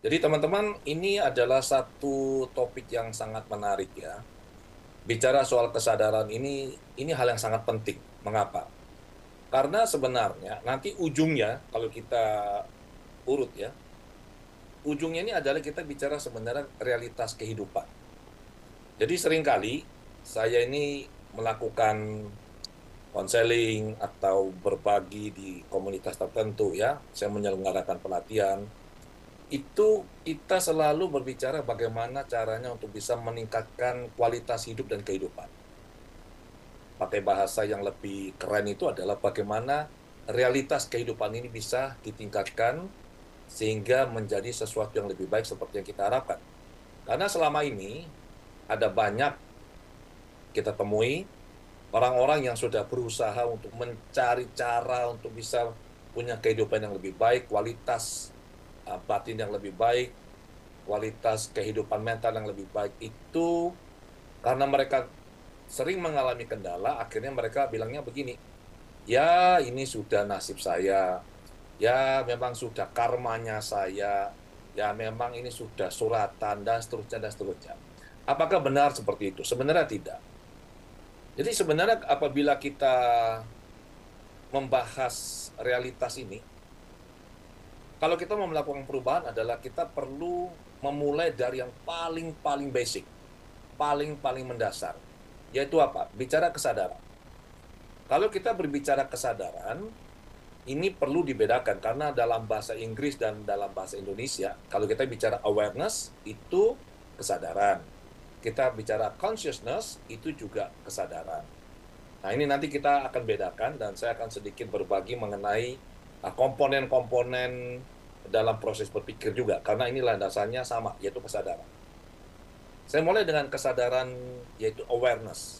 Jadi teman-teman, ini adalah satu topik yang sangat menarik ya. Bicara soal kesadaran ini hal yang sangat penting. Mengapa? Karena sebenarnya nanti ujungnya, kalau kita urut ya, ujungnya ini adalah kita bicara sebenarnya realitas kehidupan. Jadi seringkali saya ini melakukan konseling atau berbagi di komunitas tertentu ya. Saya menyelenggarakan pelatihan. Itu kita selalu berbicara bagaimana caranya untuk bisa meningkatkan kualitas hidup dan kehidupan. Pakai bahasa yang lebih keren itu adalah bagaimana realitas kehidupan ini bisa ditingkatkan sehingga menjadi sesuatu yang lebih baik seperti yang kita harapkan. Karena selama ini ada banyak kita temui orang-orang yang sudah berusaha untuk mencari cara untuk bisa punya kehidupan yang lebih baik, kualitas batin yang lebih baik, kualitas kehidupan mental yang lebih baik itu karena mereka sering mengalami kendala, akhirnya mereka bilangnya begini, ya ini sudah nasib saya, ya memang sudah karmanya saya, ya memang ini sudah suratan, dan seterusnya, dan seterusnya. Apakah benar seperti itu? Sebenarnya tidak. Jadi sebenarnya apabila kita membahas realitas ini, kalau kita mau melakukan perubahan adalah kita perlu memulai dari yang paling-paling basic, paling-paling mendasar, yaitu apa? Bicara kesadaran. Kalau kita berbicara kesadaran, ini perlu dibedakan karena dalam bahasa Inggris dan dalam bahasa Indonesia, kalau kita bicara awareness, itu kesadaran. Kita bicara consciousness, itu juga kesadaran. Nah, ini nanti kita akan bedakan dan saya akan sedikit berbagi mengenai komponen-komponen dalam proses berpikir juga, karena ini landasannya sama, yaitu kesadaran. Saya mulai dengan kesadaran, yaitu awareness.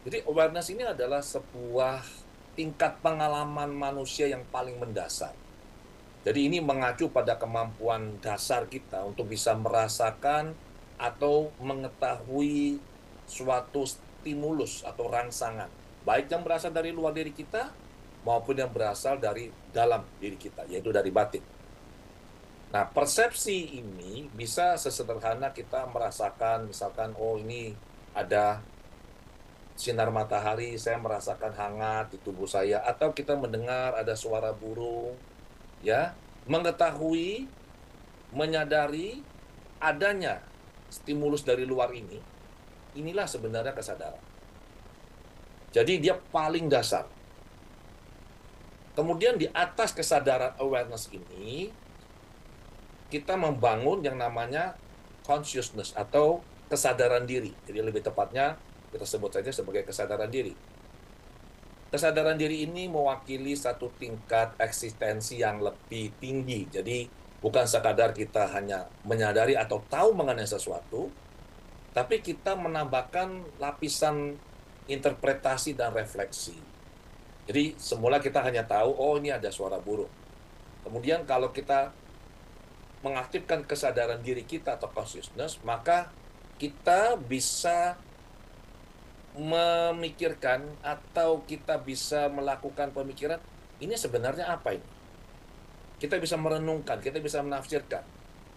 Jadi awareness ini adalah sebuah tingkat pengalaman manusia yang paling mendasar. Jadi ini mengacu pada kemampuan dasar kita untuk bisa merasakan atau mengetahui suatu stimulus atau rangsangan, baik yang berasal dari luar diri kita maupun yang berasal dari dalam diri kita, yaitu dari batin. Nah, persepsi ini bisa sesederhana kita merasakan, misalkan, oh ini ada sinar matahari, saya merasakan hangat di tubuh saya, atau kita mendengar ada suara burung, ya, mengetahui, menyadari adanya stimulus dari luar ini, inilah sebenarnya kesadaran. Jadi dia paling dasar. Kemudian di atas kesadaran awareness ini, kita membangun yang namanya consciousness atau kesadaran diri. Jadi lebih tepatnya kita sebut saja sebagai kesadaran diri. Kesadaran diri ini mewakili satu tingkat eksistensi yang lebih tinggi. Jadi bukan sekadar kita hanya menyadari atau tahu mengenai sesuatu, tapi kita menambahkan lapisan interpretasi dan refleksi. Jadi semula kita hanya tahu, oh ini ada suara burung. Kemudian kalau kita mengaktifkan kesadaran diri kita atau consciousness, maka kita bisa memikirkan atau kita bisa melakukan pemikiran, ini sebenarnya apa ini? Kita bisa merenungkan, kita bisa menafsirkan.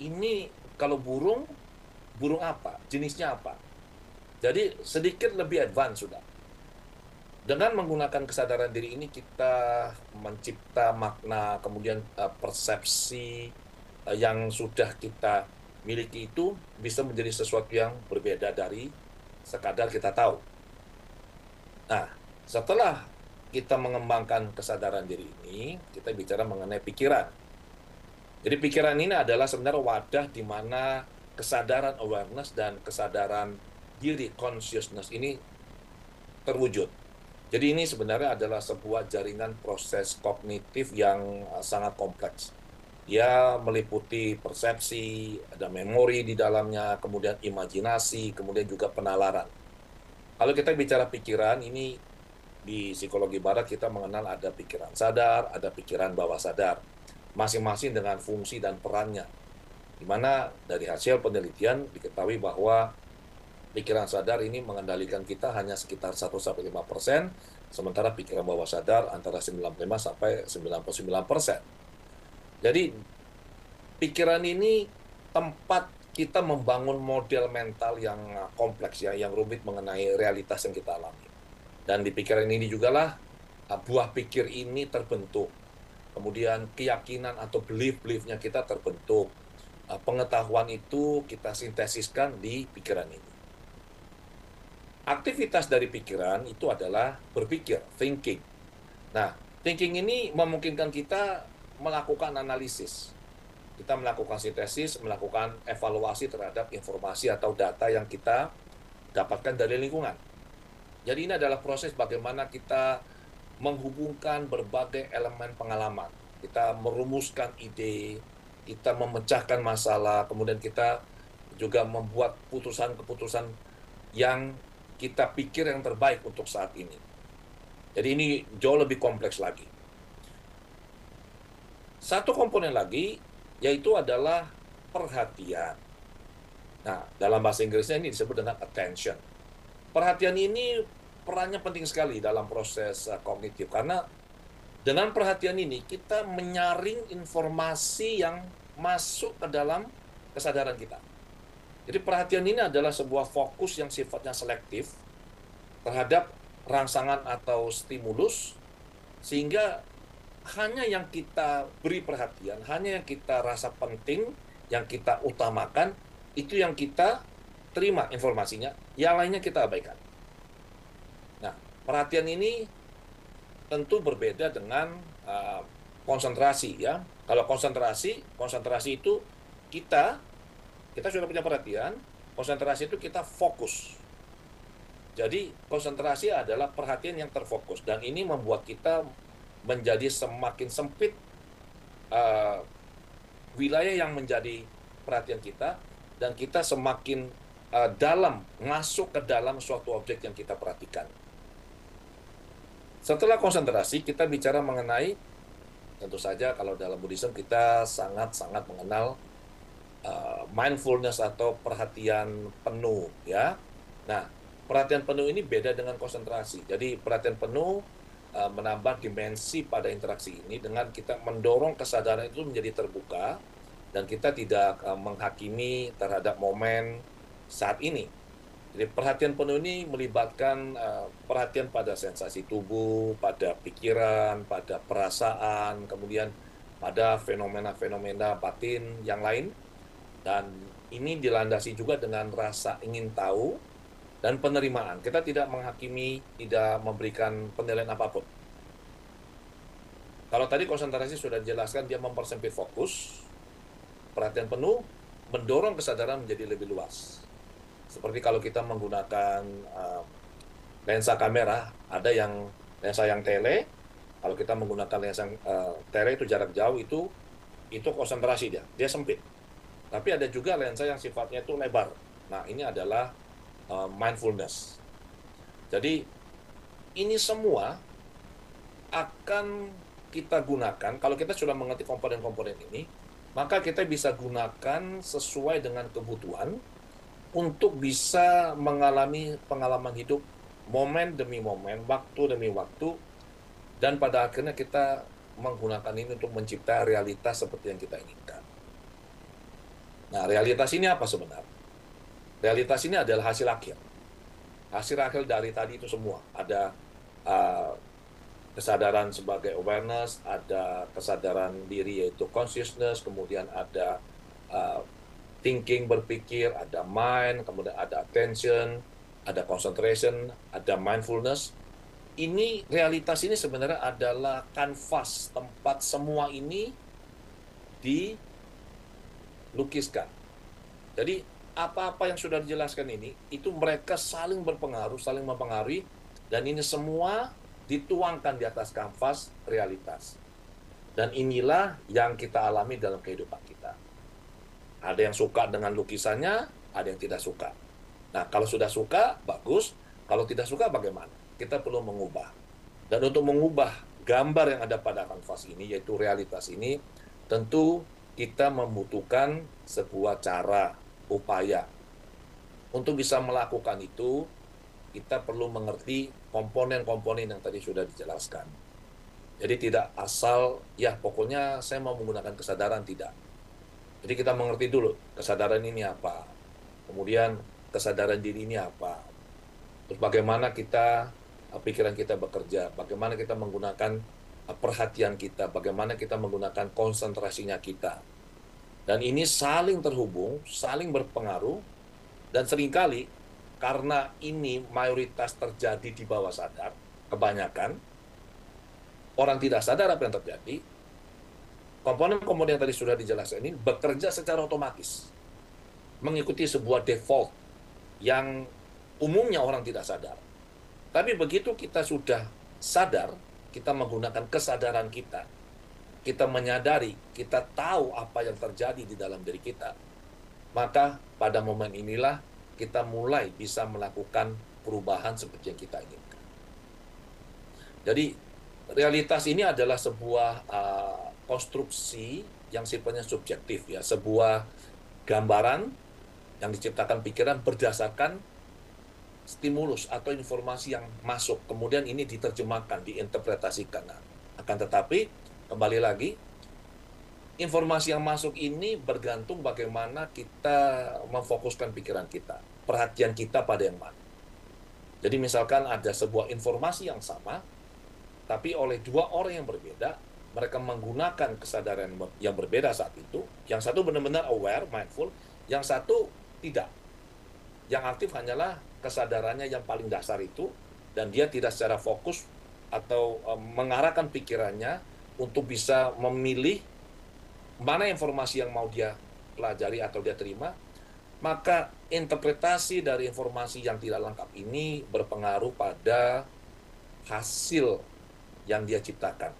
Ini kalau burung, burung apa? Jenisnya apa? Jadi sedikit lebih advance sudah. Dengan menggunakan kesadaran diri ini kita mencipta makna, kemudian persepsi yang sudah kita miliki itu bisa menjadi sesuatu yang berbeda dari sekadar kita tahu. Nah, setelah kita mengembangkan kesadaran diri ini, kita bicara mengenai pikiran. Jadi pikiran ini adalah sebenarnya wadah di mana kesadaran awareness dan kesadaran diri consciousness ini terwujud. Jadi ini sebenarnya adalah sebuah jaringan proses kognitif yang sangat kompleks. Dia meliputi persepsi, ada memori di dalamnya, kemudian imajinasi, kemudian juga penalaran. Kalau kita bicara pikiran, ini di psikologi barat kita mengenal ada pikiran sadar, ada pikiran bawah sadar. Masing-masing dengan fungsi dan perannya. Di mana dari hasil penelitian diketahui bahwa pikiran sadar ini mengendalikan kita hanya sekitar 1-5%, sementara pikiran bawah sadar antara 95-99%. Jadi pikiran ini tempat kita membangun model mental yang kompleks ya, yang rumit mengenai realitas yang kita alami. Dan di pikiran ini jugalah buah pikir ini terbentuk. Kemudian keyakinan atau belief-beliefnya kita terbentuk. Pengetahuan itu kita sintesiskan di pikiran ini. Aktivitas dari pikiran itu adalah berpikir, thinking. Nah, thinking ini memungkinkan kita melakukan analisis. Kita melakukan sintesis, melakukan evaluasi terhadap informasi atau data yang kita dapatkan dari lingkungan. Jadi ini adalah proses bagaimana kita menghubungkan berbagai elemen pengalaman. Kita merumuskan ide, kita memecahkan masalah, kemudian kita juga membuat keputusan-keputusan yang kita pikir yang terbaik untuk saat ini. Jadi ini jauh lebih kompleks lagi. Satu komponen lagi, yaitu adalah perhatian. Nah, dalam bahasa Inggrisnya ini disebut dengan attention. Perhatian ini perannya penting sekali dalam proses kognitif, karena dengan perhatian ini kita menyaring informasi yang masuk ke dalam kesadaran kita. Jadi perhatian ini adalah sebuah fokus yang sifatnya selektif terhadap rangsangan atau stimulus, sehingga hanya yang kita beri perhatian, hanya yang kita rasa penting, yang kita utamakan, itu yang kita terima informasinya, yang lainnya kita abaikan. Nah, perhatian ini tentu berbeda dengan konsentrasi ya. Kalau konsentrasi itu kita sudah punya perhatian, konsentrasi itu kita fokus. Jadi konsentrasi adalah perhatian yang terfokus, dan ini membuat kita menjadi semakin sempit wilayah yang menjadi perhatian kita, dan kita semakin dalam, masuk ke dalam suatu objek yang kita perhatikan. Setelah konsentrasi, kita bicara mengenai, tentu saja kalau dalam Buddhism kita sangat-sangat mengenal mindfulness atau perhatian penuh ya. Nah, perhatian penuh ini beda dengan konsentrasi. Jadi perhatian penuh menambah dimensi pada interaksi ini dengan kita mendorong kesadaran itu menjadi terbuka, dan kita tidak menghakimi terhadap momen saat ini. Jadi perhatian penuh ini melibatkan perhatian pada sensasi tubuh, pada pikiran, pada perasaan, kemudian pada fenomena-fenomena batin yang lain. Dan ini dilandasi juga dengan rasa ingin tahu dan penerimaan. Kita tidak menghakimi, tidak memberikan penilaian apapun. Kalau tadi konsentrasi sudah dijelaskan, dia mempersempit fokus. Perhatian penuh mendorong kesadaran menjadi lebih luas. Seperti kalau kita menggunakan lensa kamera, ada yang lensa yang tele. Kalau kita menggunakan lensa tele itu jarak jauh, itu konsentrasi dia sempit. Tapi ada juga lensa yang sifatnya itu lebar. Nah, ini adalah mindfulness. Jadi ini semua akan kita gunakan kalau kita sudah mengerti komponen-komponen ini, maka kita bisa gunakan sesuai dengan kebutuhan untuk bisa mengalami pengalaman hidup momen demi momen, waktu demi waktu, dan pada akhirnya kita menggunakan ini untuk mencipta realitas seperti yang kita inginkan. Nah, realitas ini apa sebenarnya? Realitas ini adalah hasil akhir. Hasil akhir dari tadi itu semua. Ada kesadaran sebagai awareness, ada kesadaran diri yaitu consciousness, kemudian ada thinking, berpikir, ada mind, kemudian ada attention, ada concentration, ada mindfulness. Ini realitas ini sebenarnya adalah kanvas tempat semua ini dilukiskan. Jadi apa-apa yang sudah dijelaskan ini, itu mereka saling berpengaruh, saling mempengaruhi, dan ini semua dituangkan di atas kanvas realitas. Dan inilah yang kita alami dalam kehidupan kita. Ada yang suka dengan lukisannya, ada yang tidak suka. Nah, kalau sudah suka, bagus. Kalau tidak suka, bagaimana? Kita perlu mengubah. Dan untuk mengubah gambar yang ada pada kanvas ini, yaitu realitas ini, tentu kita membutuhkan sebuah cara, upaya. Untuk bisa melakukan itu, kita perlu mengerti komponen-komponen yang tadi sudah dijelaskan. Jadi tidak asal, ya pokoknya saya mau menggunakan kesadaran, tidak. Jadi kita mengerti dulu kesadaran ini apa, kemudian kesadaran diri ini apa, terus bagaimana kita pikiran kita bekerja, bagaimana kita menggunakan perhatian kita, bagaimana kita menggunakan konsentrasinya kita. Dan ini saling terhubung, saling berpengaruh, dan seringkali karena ini mayoritas terjadi di bawah sadar, kebanyakan orang tidak sadar apa yang terjadi, komponen-komponen yang tadi sudah dijelaskan ini bekerja secara otomatis, mengikuti sebuah default yang umumnya orang tidak sadar. Tapi begitu kita sudah sadar, kita menggunakan kesadaran kita menyadari, kita tahu apa yang terjadi di dalam diri kita, maka pada momen inilah kita mulai bisa melakukan perubahan seperti yang kita inginkan. Jadi realitas ini adalah sebuah konstruksi yang sifatnya subjektif, ya, sebuah gambaran yang diciptakan pikiran berdasarkan stimulus atau informasi yang masuk, kemudian ini diterjemahkan, diinterpretasikan. Nah, akan tetapi kembali lagi, informasi yang masuk ini bergantung bagaimana kita memfokuskan pikiran kita, perhatian kita pada yang mana. Jadi misalkan ada sebuah informasi yang sama, tapi oleh dua orang yang berbeda, mereka menggunakan kesadaran yang berbeda saat itu. Yang satu benar-benar aware, mindful, yang satu tidak. Yang aktif hanyalah kesadarannya yang paling dasar itu, dan dia tidak secara fokus atau mengarahkan pikirannya untuk bisa memilih mana informasi yang mau dia pelajari atau dia terima. Maka interpretasi dari informasi yang tidak lengkap ini berpengaruh pada hasil yang dia ciptakan.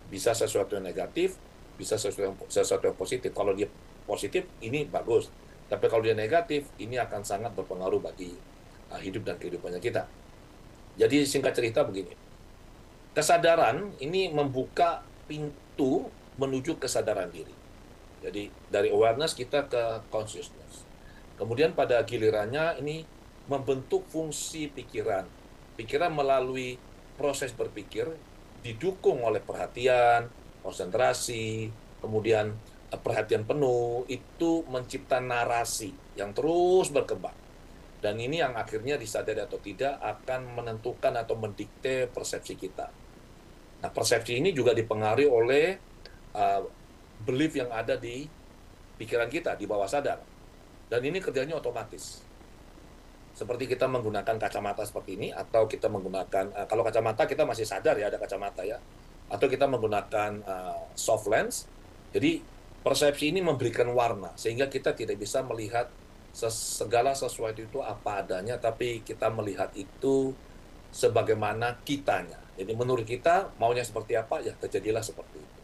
Bisa sesuatu yang negatif, bisa sesuatu yang positif. Kalau dia positif, ini bagus. Tapi kalau dia negatif, ini akan sangat berpengaruh bagi hidup dan kehidupannya kita. Jadi singkat cerita begini, kesadaran ini membuka pintu menuju kesadaran diri. Jadi dari awareness kita ke consciousness. Kemudian pada gilirannya ini membentuk fungsi pikiran. Pikiran melalui proses berpikir didukung oleh perhatian, konsentrasi, kemudian perhatian penuh, itu mencipta narasi yang terus berkembang. Dan ini yang akhirnya disadari atau tidak akan menentukan atau mendikte persepsi kita. Nah, persepsi ini juga dipengaruhi oleh belief yang ada di pikiran kita, di bawah sadar. Dan ini kerjanya otomatis. Seperti kita menggunakan kacamata seperti ini, atau kita menggunakan, kalau kacamata kita masih sadar ya, ada kacamata ya. Atau kita menggunakan soft lens. Jadi persepsi ini memberikan warna, sehingga kita tidak bisa melihat segala sesuatu itu apa adanya, tapi kita melihat itu sebagaimana kitanya. Jadi menurut kita, maunya seperti apa, ya terjadilah seperti itu.